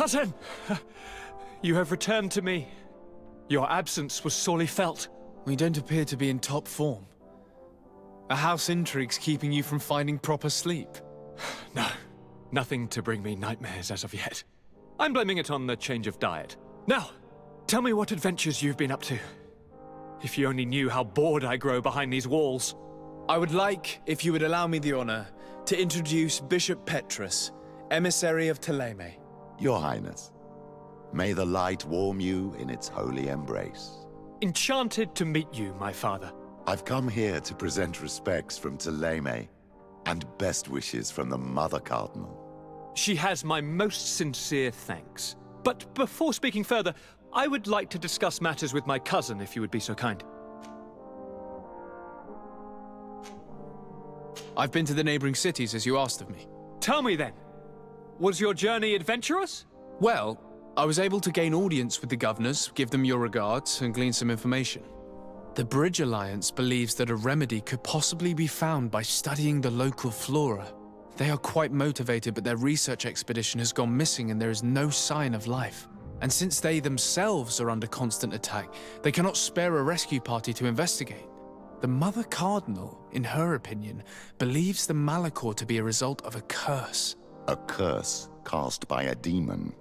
Cousin! You have returned to me. Your absence was sorely felt. We don't appear to be in top form. Are house intrigues keeping you from finding proper sleep? No, nothing to bring me nightmares as of yet. I'm blaming it on the change of diet. Now, tell me what adventures you've been up to. If you only knew how bored I grow behind these walls. I would like, if you would allow me the honor, to introduce Bishop Petrus, emissary of Ptolemy. Your Highness, may the light warm you in its holy embrace. Enchanted to meet you, my father. I've come here to present respects from Ptolemy, and best wishes from the Mother Cardinal. She has my most sincere thanks. But before speaking further, I would like to discuss matters with my cousin, if you would be so kind. I've been to the neighboring cities, as you asked of me. Tell me then, was your journey adventurous? Well, I was able to gain audience with the governors, give them your regards, and glean some information. The Bridge Alliance believes that a remedy could possibly be found by studying the local flora. They are quite motivated, but their research expedition has gone missing and there is no sign of life. And since they themselves are under constant attack, they cannot spare a rescue party to investigate. The Mother Cardinal, in her opinion, believes the Malachor to be a result of a curse. A curse cast by a demon.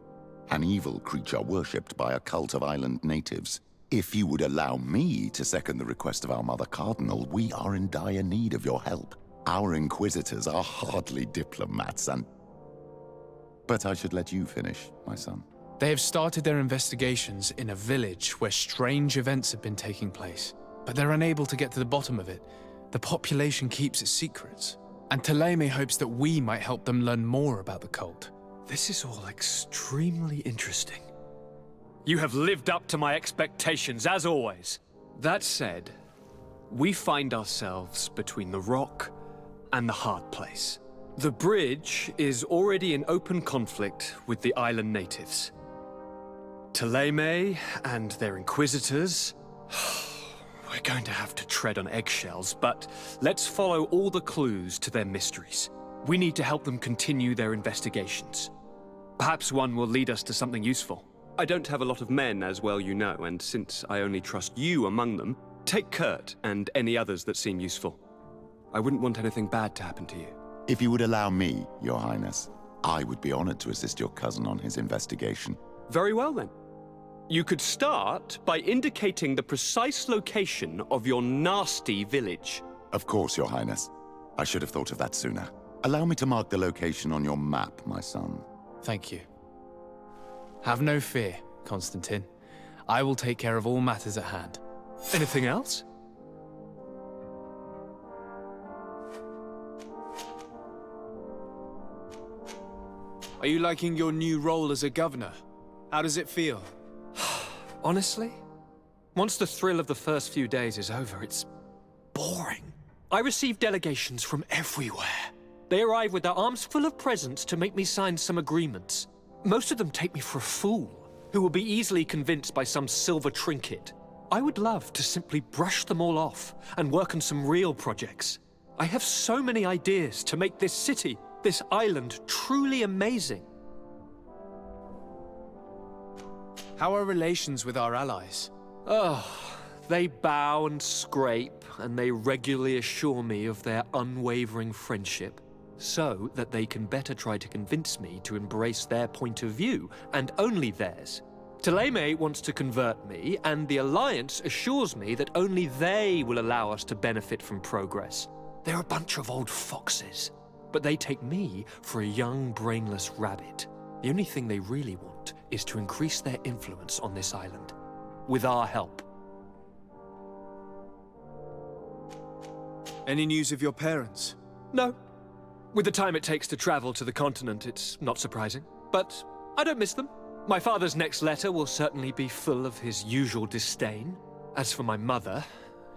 An evil creature worshipped by a cult of island natives. If you would allow me to second the request of our Mother Cardinal, we are in dire need of your help. Our inquisitors are hardly diplomats But I should let you finish, my son. They have started their investigations in a village where strange events have been taking place, but they're unable to get to the bottom of it. The population keeps its secrets, and Ptolemy hopes that we might help them learn more about the cult. This is all extremely interesting. You have lived up to my expectations, as always. That said, we find ourselves between the rock and the hard place. The bridge is already in open conflict with the island natives. Ptolemy and their inquisitors... We're going to have to tread on eggshells, but let's follow all the clues to their mysteries. We need to help them continue their investigations. Perhaps one will lead us to something useful. I don't have a lot of men, as well you know, and since I only trust you among them, take Kurt and any others that seem useful. I wouldn't want anything bad to happen to you. If you would allow me, Your Highness, I would be honored to assist your cousin on his investigation. Very well, then. You could start by indicating the precise location of your nasty village. Of course, Your Highness. I should have thought of that sooner. Allow me to mark the location on your map, my son. Thank you. Have no fear, Constantine. I will take care of all matters at hand. Anything else? Are you liking your new role as a governor? How does it feel? Honestly, once the thrill of the first few days is over, it's boring. I receive delegations from everywhere. They arrive with their arms full of presents to make me sign some agreements. Most of them take me for a fool, who will be easily convinced by some silver trinket. I would love to simply brush them all off and work on some real projects. I have so many ideas to make this city, this island, truly amazing. How are relations with our allies? Oh, they bow and scrape, and they regularly assure me of their unwavering friendship, so that they can better try to convince me to embrace their point of view, and only theirs. Ptolemy wants to convert me, and the Alliance assures me that only they will allow us to benefit from progress. They're a bunch of old foxes, but they take me for a young, brainless rabbit. The only thing they really want is to increase their influence on this island, with our help. Any news of your parents? No. With the time it takes to travel to the continent, it's not surprising. But I don't miss them. My father's next letter will certainly be full of his usual disdain. As for my mother,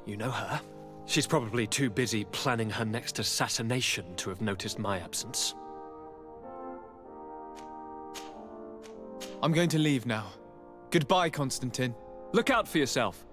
you know her. She's probably too busy planning her next assassination to have noticed my absence. I'm going to leave now. Goodbye, Constantine. Look out for yourself.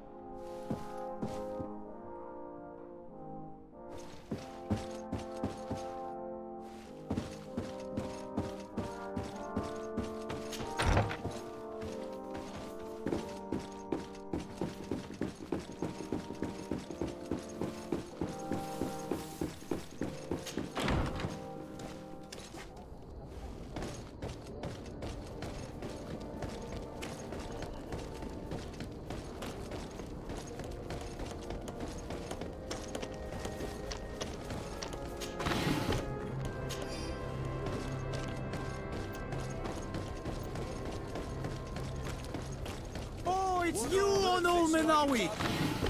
it's you, Onol Menawi!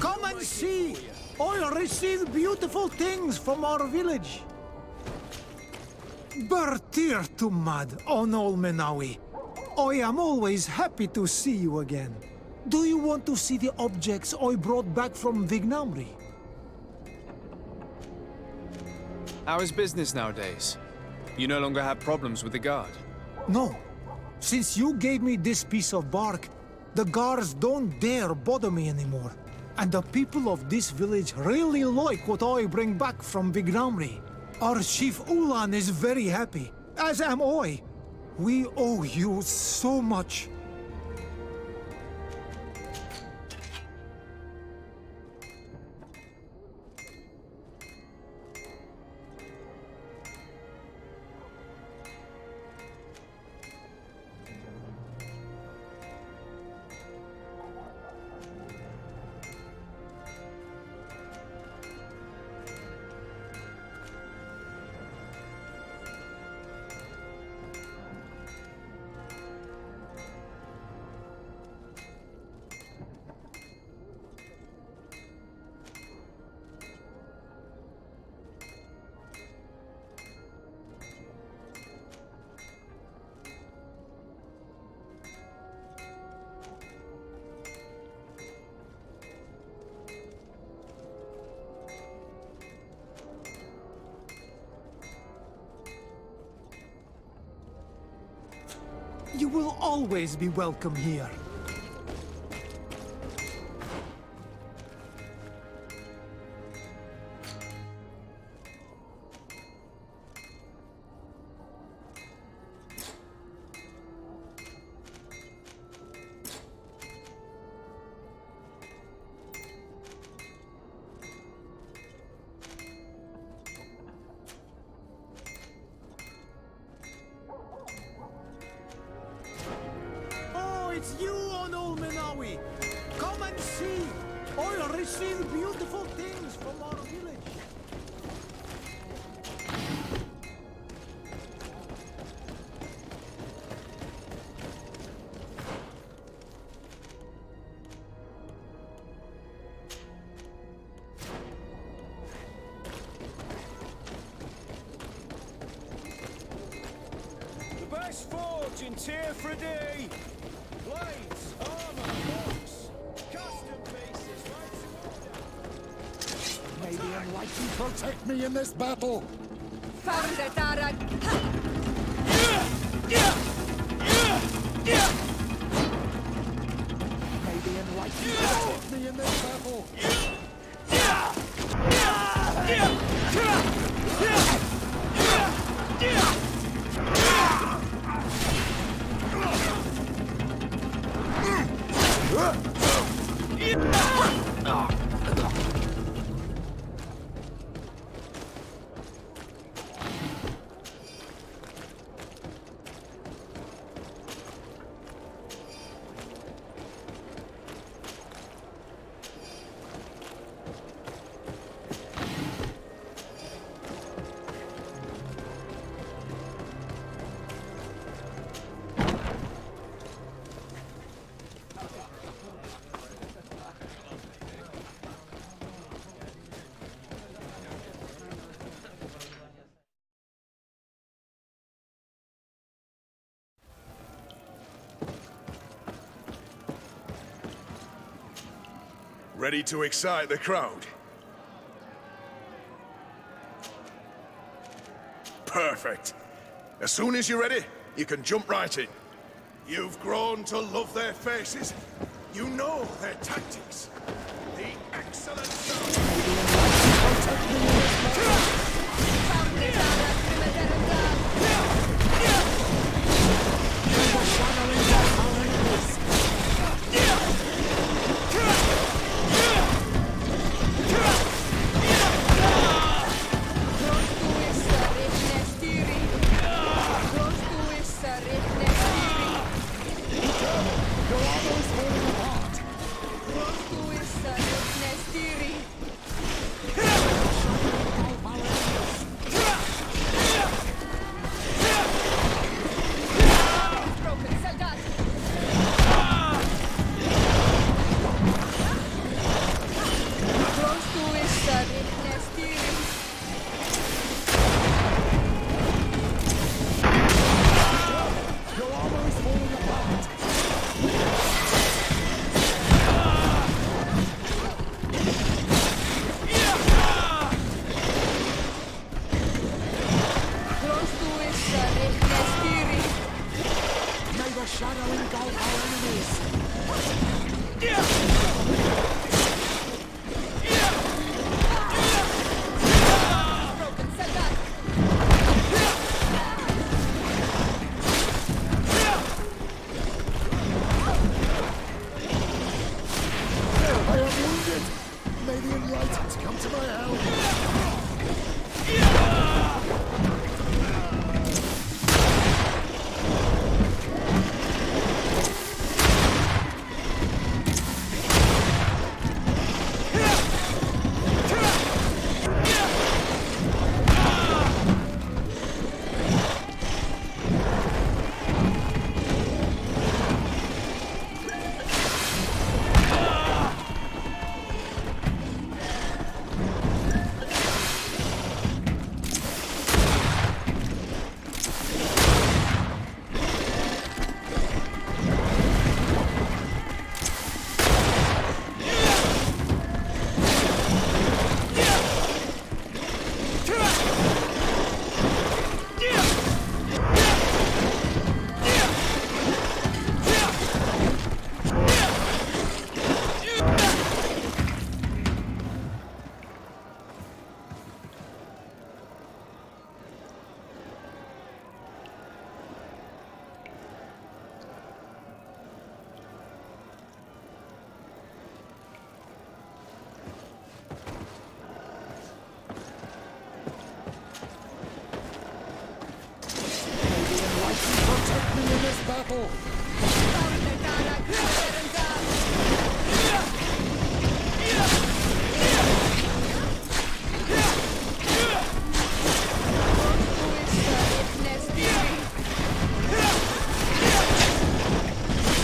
Come and see! I received beautiful things from our village. Bertir to mad, Onol Menawi. I am always happy to see you again. Do you want to see the objects I brought back from Vignamri? How is business nowadays? You no longer have problems with the guard. No. Since you gave me this piece of bark, the guards don't dare bother me anymore. And the people of this village really like what I bring back from Vignamri. Our chief Ulan is very happy, as am I. We owe you so much. You will always be welcome here. It's you, Onol Menawi! Come and see! I received beautiful things from our village. The best forge in Tier for a day! Blades, armor, books, custom pieces, May the Enlightened protect me in this battle! May the Enlightened protect me in this battle! Ready to excite the crowd? Perfect. As soon as you're ready, you can jump right in. You've grown to love their faces. You know their tactics. The excellent Your armor is falling apart! enlightened come to my help? Protect me in this battle!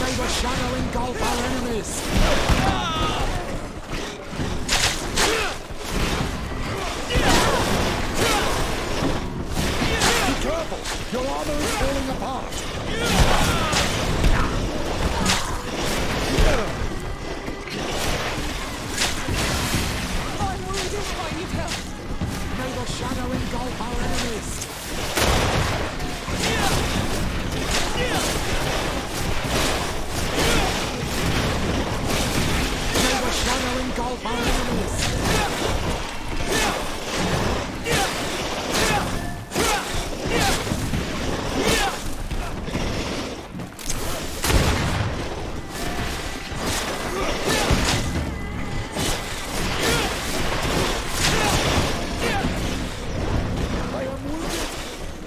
May the shadow engulf our enemies! Be careful! Your armor is falling apart! I'm wounded. I need help. May the shadow engulf our enemies! May the shadow engulf our enemies! I am wounded!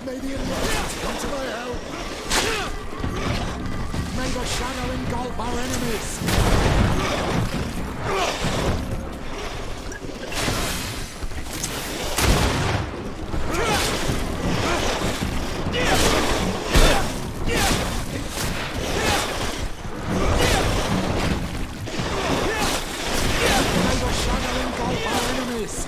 May the enlightened come to my help! May the shadow engulf our enemies! May the shadow engulf our enemies!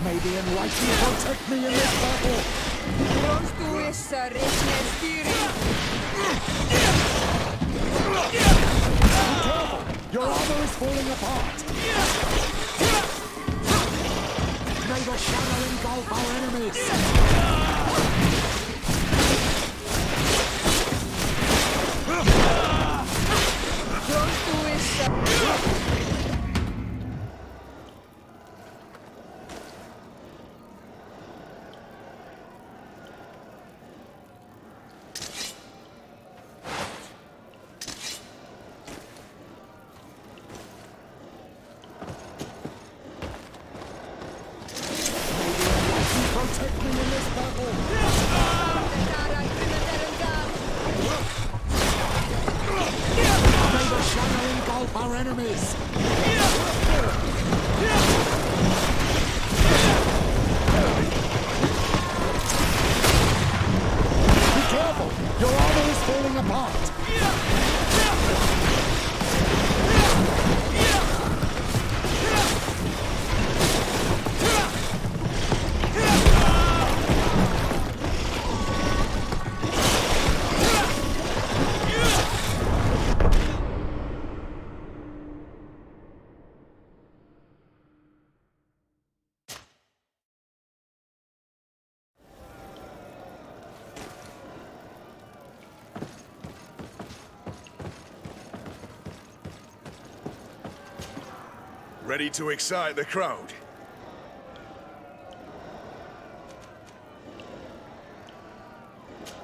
May the enlightened protect me in this battle! Roistuessa Resnerstyri. Your armor is falling apart! May the shadow engulf our enemies! Roistuessa. Protect me in this battle! command. Ready to excite the crowd?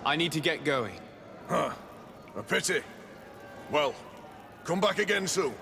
I need to get going. Huh. A pity. Well, come back again soon.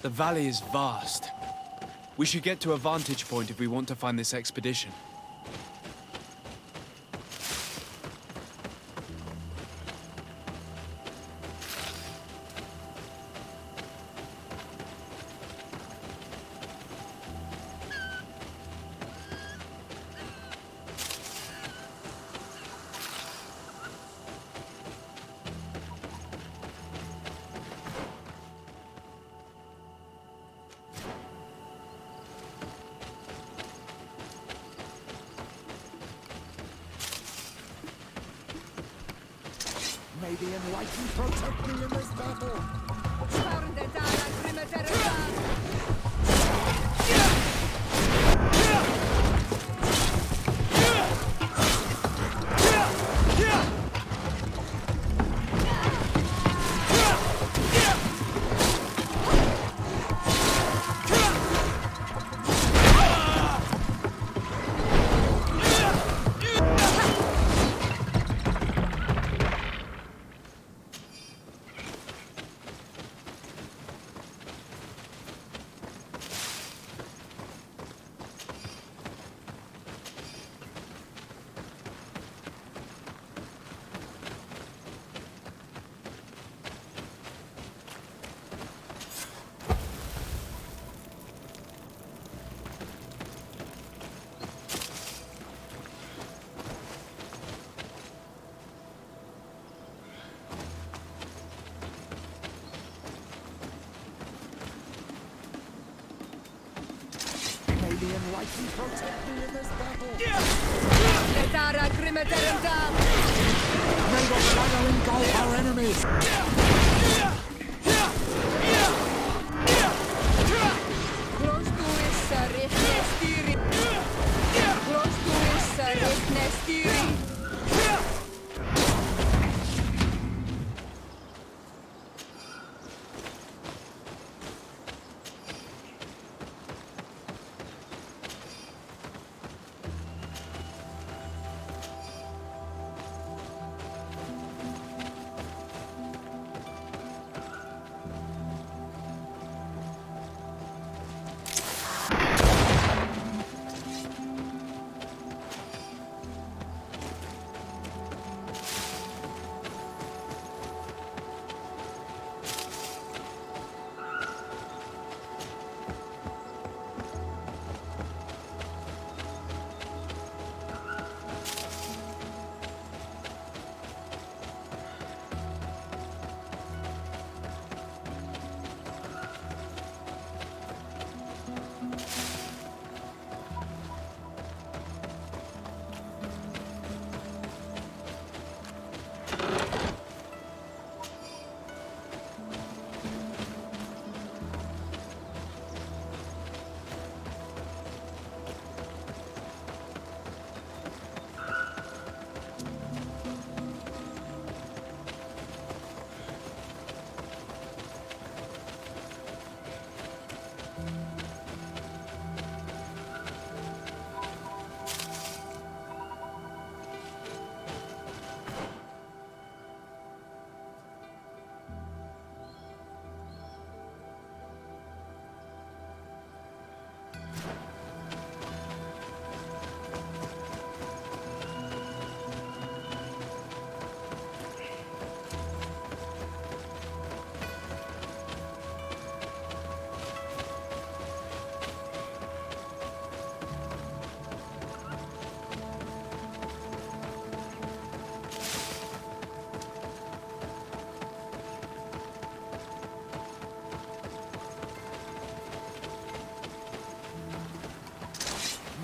The valley is vast. We should get to a vantage point if we want to find this expedition. May the enlightened protect me in this battle. the enlightened protect me in this battle. Letara Grimeterendam! May the shadow engulf our enemies. Klostuissa rihnestiri! Klostuissa rihnestiri!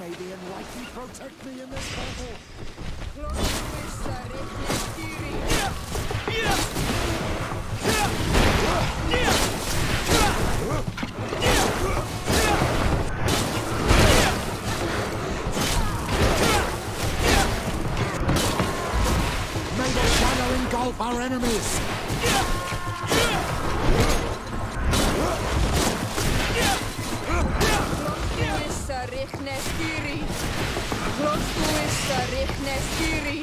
May the enlightened protect me in this battle. Klostuissa rihnestiri! May the shadow engulf our enemies. Klostuissa rihnestiri! Klostuissa rihnestiri!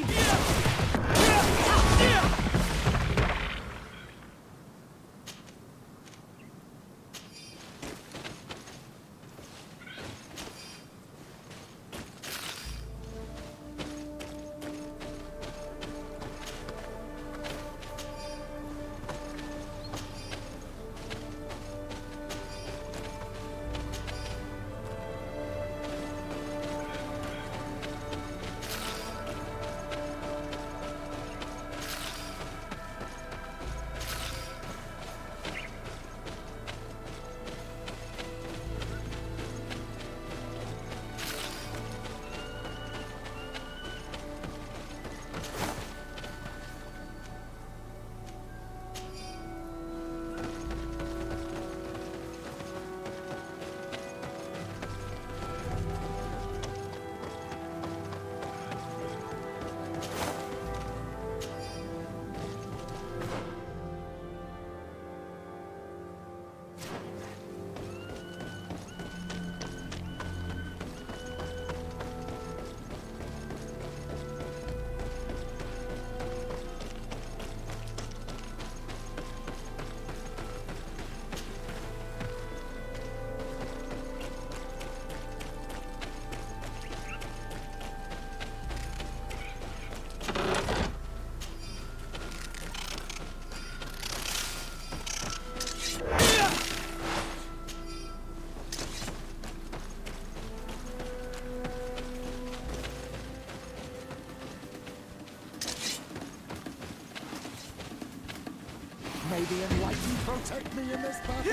May the enlightened protect me in this battle.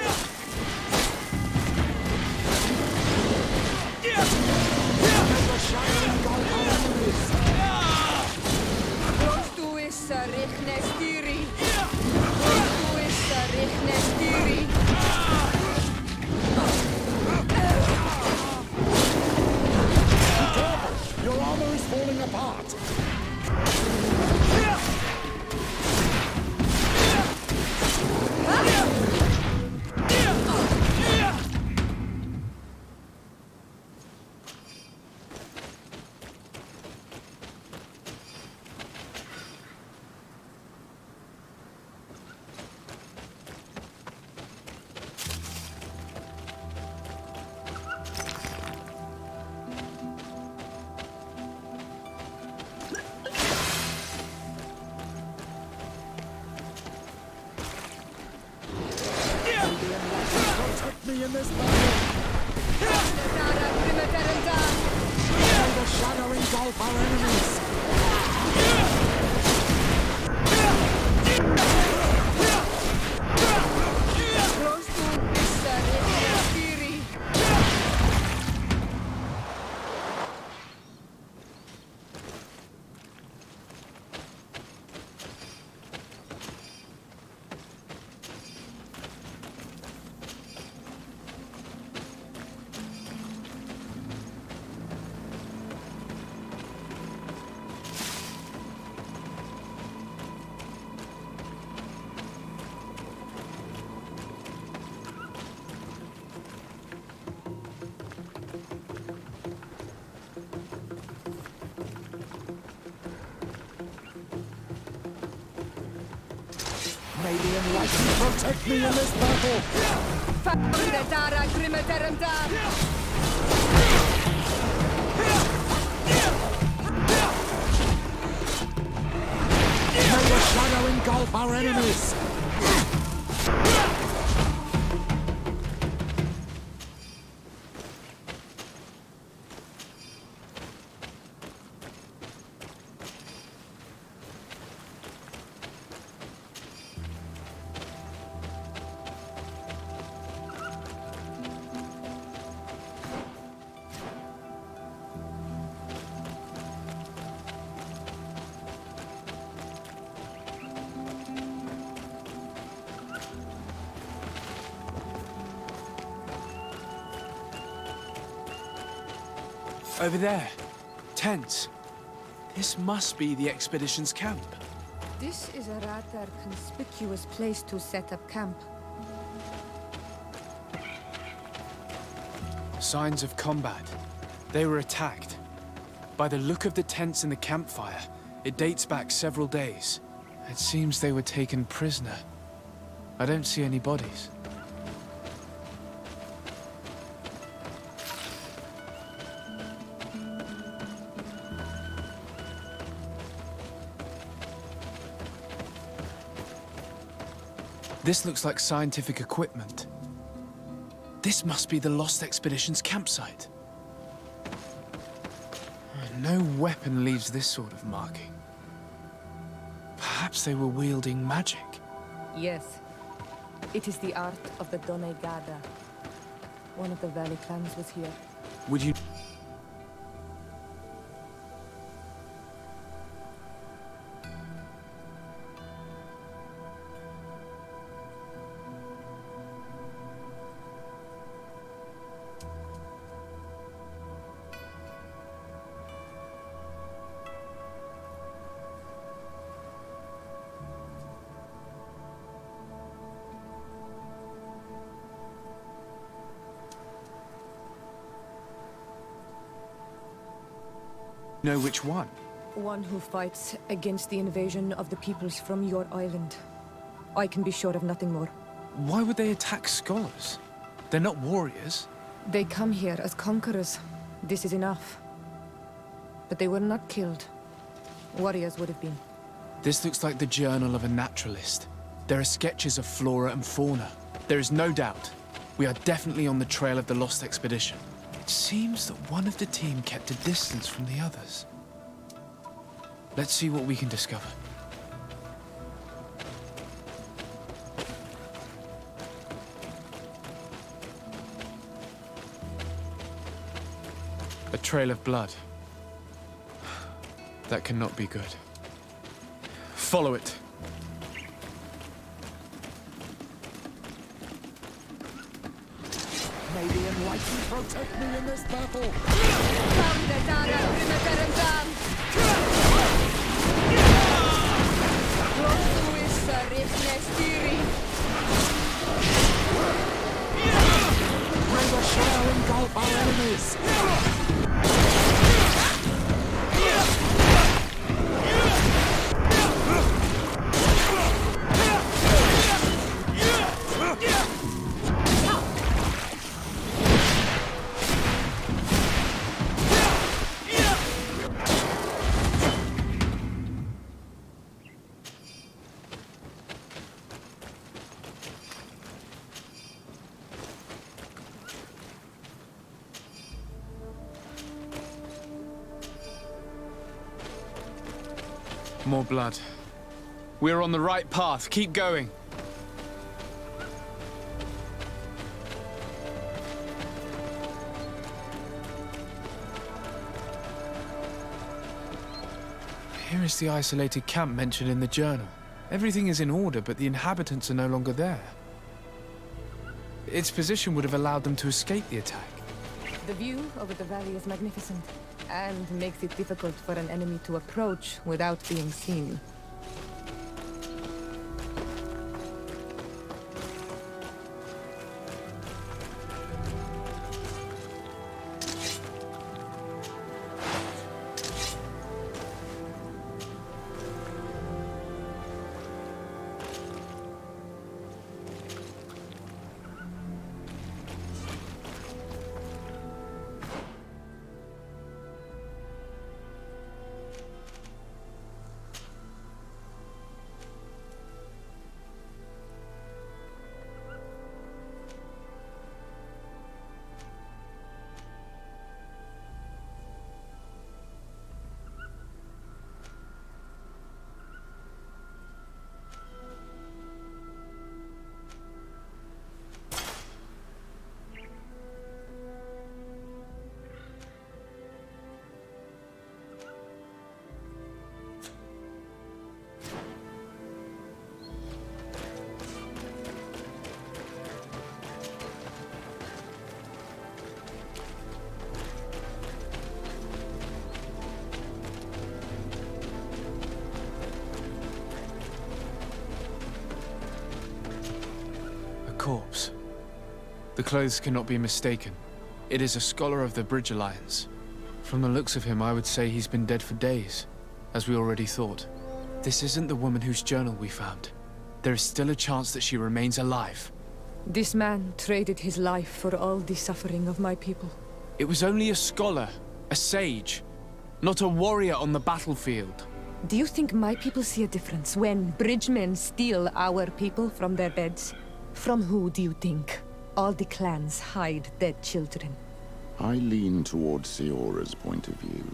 Yeah! Rechnestiri. Tuissa Rechnestiri. Your armor is falling apart! Protect me in this battle! Dara Grimataranda. May the shadow engulf our enemies! Tuissa Rechnestiri. May the enlightened protect me in this battle! Dara Grimataranda. May the shadow engulf our enemies! Over there. Tents. This must be the expedition's camp. This is a rather conspicuous place to set up camp. Signs of combat. They were attacked. By the look of the tents and the campfire, it dates back several days. It seems they were taken prisoner. I don't see any bodies. This looks like scientific equipment. This must be the Lost Expedition's campsite. No weapon leaves this sort of marking. Perhaps they were wielding magic. Yes. It is the art of the Donegada. One of the valley clans was here. Would you... know which one? One who fights against the invasion of the peoples from your island. I can be sure of nothing more. Why would they attack scholars? They're not warriors. They come here as conquerors. This is enough. But they were not killed. Warriors would have been. This looks like the journal of a naturalist. There are sketches of flora and fauna. There is no doubt. We are definitely on the trail of the Lost Expedition. It seems that one of the team kept a distance from the others. Let's see what we can discover. A trail of blood. That cannot be good. Follow it. May the enlightened protect me in this battle. May the shell engulf our enemies. More blood. We're on the right path. Keep going. Here is the isolated camp mentioned in the journal. Everything is in order, but the inhabitants are no longer there. Its position would have allowed them to escape the attack. The view over the valley is magnificent, and makes it difficult for an enemy to approach without being seen. Corpse. The clothes cannot be mistaken. It is a scholar of the Bridge Alliance. From the looks of him, I would say he's been dead for days, as we already thought. This isn't the woman whose journal we found. There is still a chance that she remains alive. This man traded his life for all the suffering of my people. It was only a scholar, a sage, not a warrior on the battlefield. Do you think my people see a difference when bridgemen steal our people from their beds? From who do you think all the clans hide dead children? I lean towards Siora's point of view.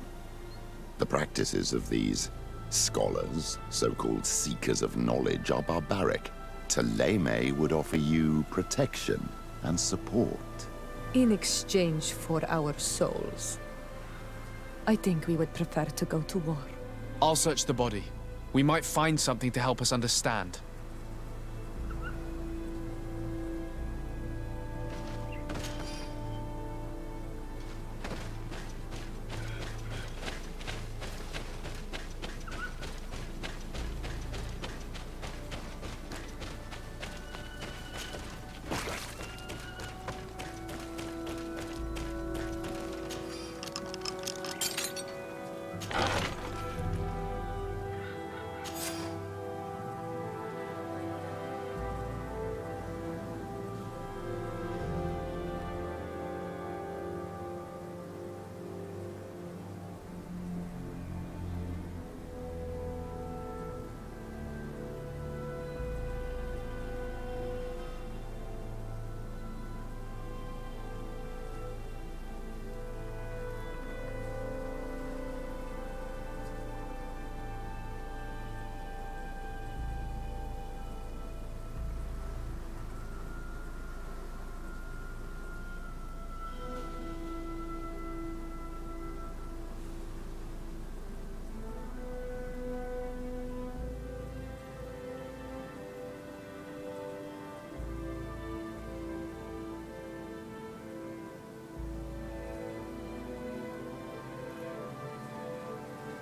The practices of these scholars, so-called seekers of knowledge, are barbaric. Teleme would offer you protection and support. In exchange for our souls. I think we would prefer to go to war. I'll search the body. We might find something to help us understand.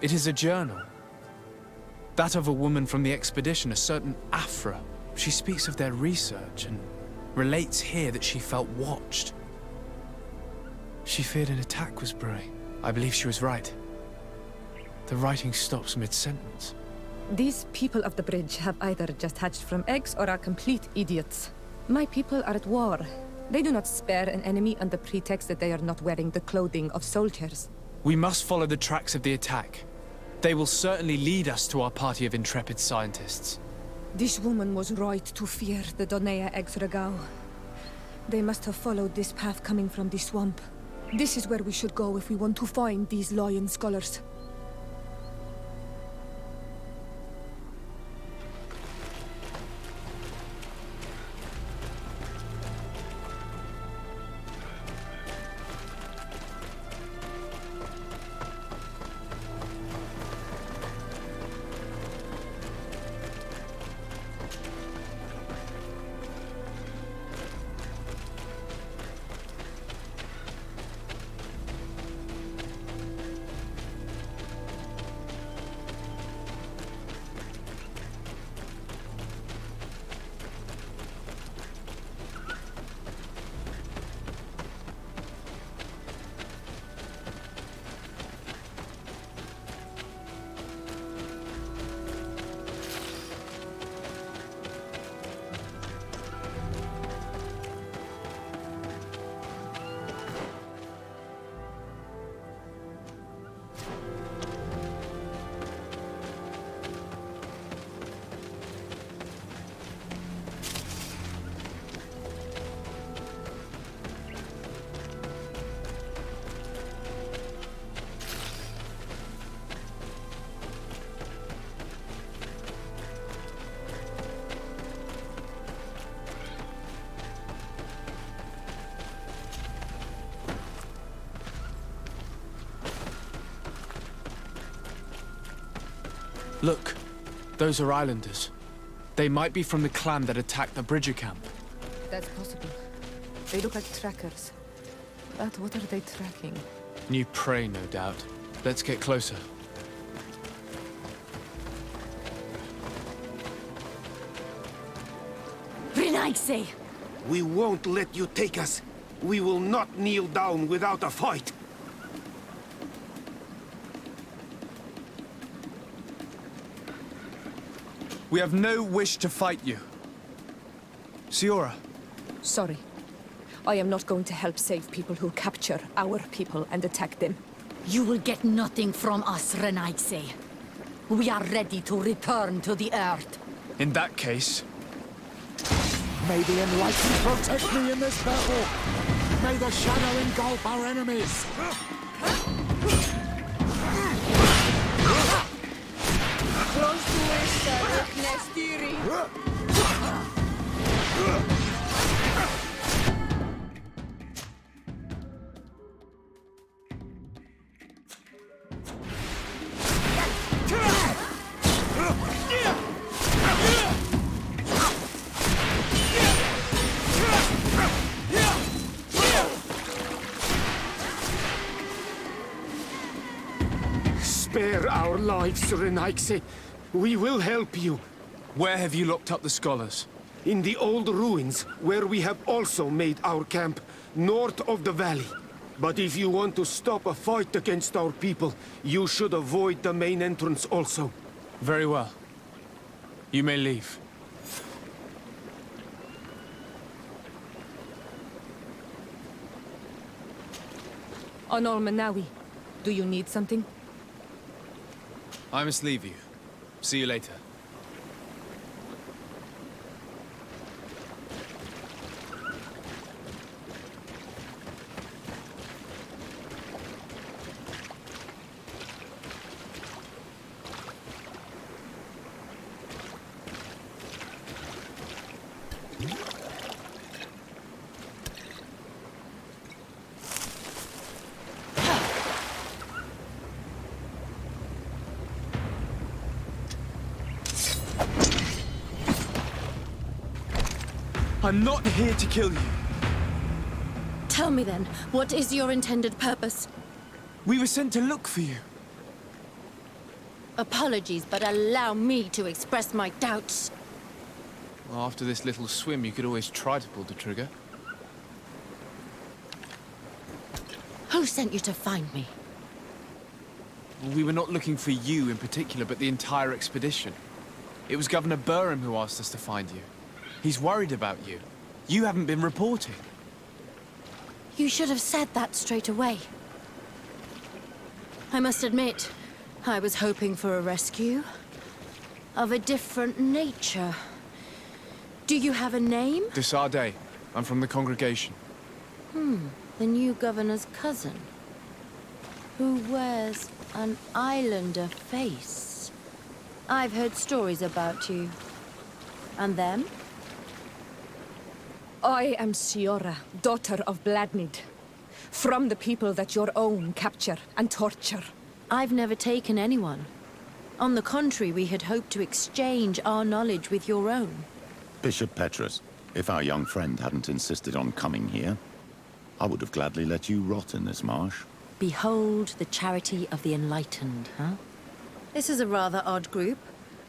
It is a journal. That of a woman from the expedition, a certain Afra. She speaks of their research and relates here that she felt watched. She feared an attack was brewing. I believe she was right. The writing stops mid-sentence. These people of the bridge have either just hatched from eggs or are complete idiots. My people are at war. They do not spare an enemy on the pretext that they are not wearing the clothing of soldiers. We must follow the tracks of the attack. They will certainly lead us to our party of intrepid scientists. This woman was right to fear the Donea Exregao. They must have followed this path coming from the swamp. This is where we should go if we want to find these lion scholars. Look, those are islanders. They might be from the clan that attacked the Bridger camp. That's possible. They look like trackers. But what are they tracking? New prey, no doubt. Let's get closer. Renaigse! We won't let you take us. We will not kneel down without a fight. We have no wish to fight you. Siora. Sorry. I am not going to help save people who capture our people and attack them. You will get nothing from us, Renaigse. We are ready to return to the Earth. In that case... May the Enlightened protect me in this battle! May the shadow engulf our enemies! Close to Nestiri. Spare our lives, Renaigse. We will help you. Where have you locked up the scholars? In the old ruins, where we have also made our camp, north of the valley. But if you want to stop a fight against our people, you should avoid the main entrance also. Very well. You may leave. Honor Manawi, do you need something? I must leave you. See you later. I'm not here to kill you. Tell me then, what is your intended purpose? We were sent to look for you. Apologies, but allow me to express my doubts. Well, after this little swim, you could always try to pull the trigger. Who sent you to find me? We were not looking for you in particular, but the entire expedition. It was Governor Burham who asked us to find you. He's worried about you. You haven't been reporting. You should have said that straight away. I must admit, I was hoping for a rescue. Of a different nature. Do you have a name? Desade. I'm from the congregation. The new governor's cousin. Who wears an islander face. I've heard stories about you. And them? I am Siora, daughter of Bladnid. From the people that your own capture and torture. I've never taken anyone. On the contrary, we had hoped to exchange our knowledge with your own. Bishop Petrus, if our young friend hadn't insisted on coming here, I would have gladly let you rot in this marsh. Behold the charity of the enlightened, huh? This is a rather odd group.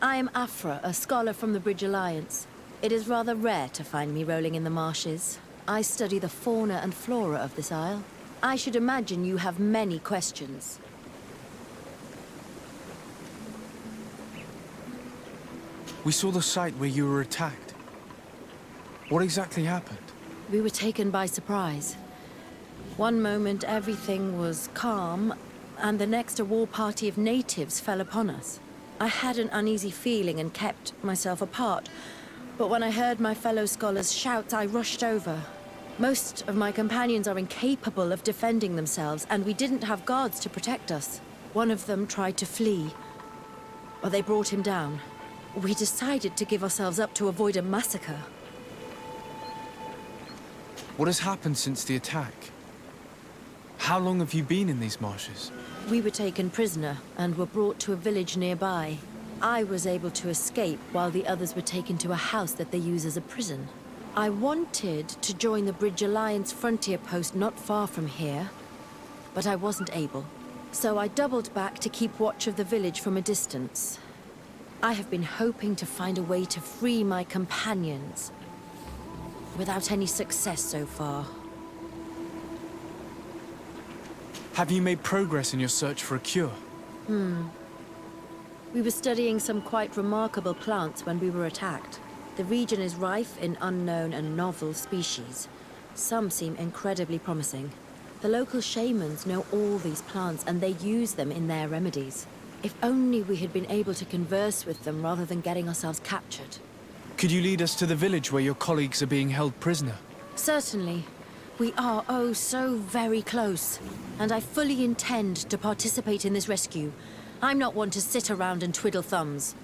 I am Afra, a scholar from the Bridge Alliance. It is rather rare to find me rolling in the marshes. I study the fauna and flora of this isle. I should imagine you have many questions. We saw the site where you were attacked. What exactly happened? We were taken by surprise. One moment everything was calm, and the next a war party of natives fell upon us. I had an uneasy feeling and kept myself apart, but when I heard my fellow scholars' shouts, I rushed over. Most of my companions are incapable of defending themselves, and we didn't have guards to protect us. One of them tried to flee, but they brought him down. We decided to give ourselves up to avoid a massacre. What has happened since the attack? How long have you been in these marshes? We were taken prisoner and were brought to a village nearby. I was able to escape while the others were taken to a house that they use as a prison. I wanted to join the Bridge Alliance frontier post not far from here, but I wasn't able. So I doubled back to keep watch of the village from a distance. I have been hoping to find a way to free my companions, without any success so far. Have you made progress in your search for a cure? We were studying some quite remarkable plants when we were attacked. The region is rife in unknown and novel species. Some seem incredibly promising. The local shamans know all these plants and they use them in their remedies. If only we had been able to converse with them rather than getting ourselves captured. Could you lead us to the village where your colleagues are being held prisoner? Certainly. We are, oh, so very close. And I fully intend to participate in this rescue. I'm not one to sit around and twiddle thumbs.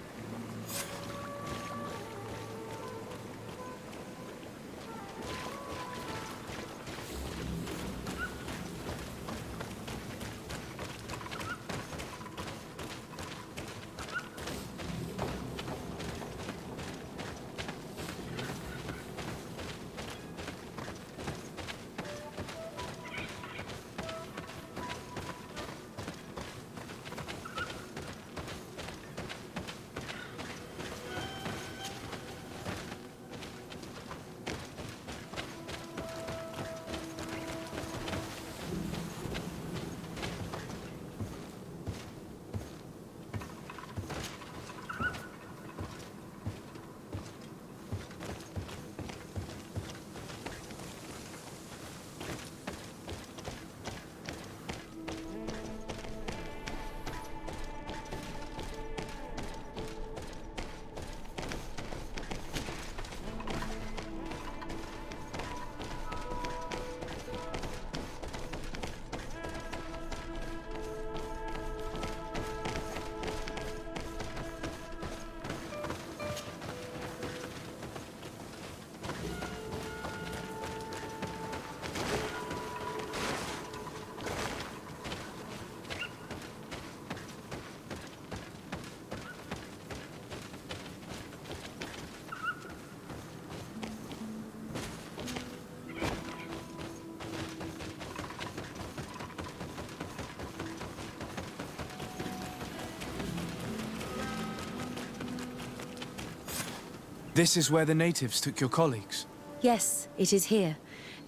This is where the natives took your colleagues? Yes, it is here.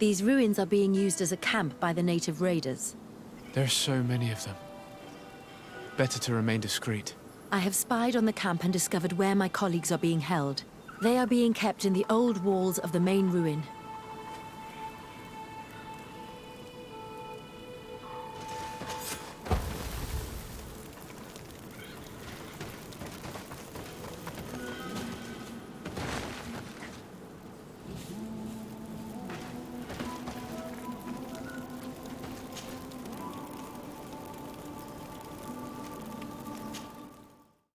These ruins are being used as a camp by the native raiders. There are so many of them. Better to remain discreet. I have spied on the camp and discovered where my colleagues are being held. They are being kept in the old walls of the main ruin,